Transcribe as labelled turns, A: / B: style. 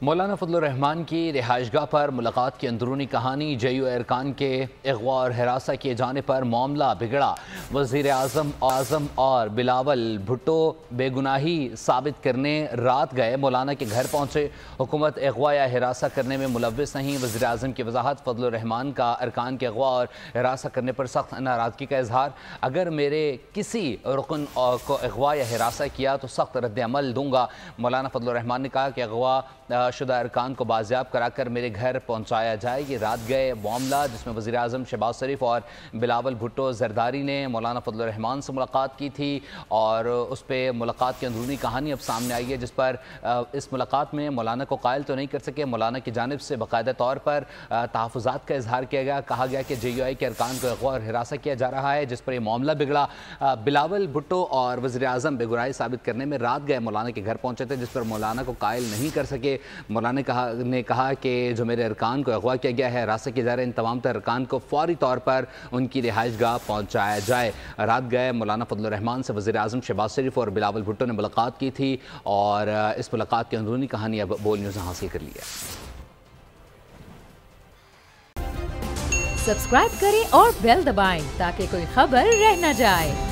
A: مولانا فضل الرحمان کی رہائش گاہ پر ملاقات کی اندرونی کہانی، جے یو ارکان کے اغوا اور ہراساں کیے جانے پر معاملہ بگڑا۔ وزیر اعظم اور بلاول بھٹو بے گناہی ثابت کرنے رات گئے، مولانا کے گھر پہنچے۔ حکومت اغوا یا ہراساں کرنے میں ملوث نہیں، وزیر اعظم کی وضاحت۔ فضل الرحمان کا ارکان کے اغوا اور ہراساں کرنے پر سخت ناراضگی کا اظہار۔ اگر میرے کسی رکن کو اغوا یا ہراساں کیا تو سخت رد عمل دوں گا۔ مولانا فضل الرحمان نے کہا کہ اغوا شدہ ارکان کو بازیاب کرا کر میرے گھر پہنچایا جائے۔ یہ رات گئے معاملہ جس میں وزیر اعظم شہباز شریف اور بلاول بھٹو زرداری نے مولانا فضل الرحمان سے ملاقات کی تھی، اور اس پہ ملاقات کی اندرونی کہانی اب سامنے آئی ہے، جس پر اس ملاقات میں مولانا کو قائل تو نہیں کر سکے۔ مولانا کی جانب سے باقاعدہ طور پر تحفظات کا اظہار کیا گیا، کہا گیا کہ جے یو آئی کے ارکان کو اغوا اور ہراساں کیا جا رہا ہے، جس پر یہ معاملہ بگڑا۔ بلاول بھٹو اور وزیر اعظم بے گناہی ثابت کرنے میں رات گئے مولانا کے گھر پہنچے تھے، جس پر مولانا کو قائل نہیں کر سکے۔ مولانا نے کہا کہ جو میرے ارکان کو اغوا کیا گیا ہے، ہراساں کیے جا رہے ہیں، ان تمام تر ارکان کو فوری طور پر ان کی رہائش گاہ پہنچایا جائے۔ رات گئے مولانا فضل الرحمان سے وزیر اعظم شہباز شریف اور بلاول بھٹو نے ملاقات کی تھی، اور اس ملاقات کی اندرونی کہانی اب بول نیوز نے حاصل کر لی ہے۔
B: سبسکرائب کریں اور بیل دبائیں تاکہ کوئی خبر رہ نہ جائے۔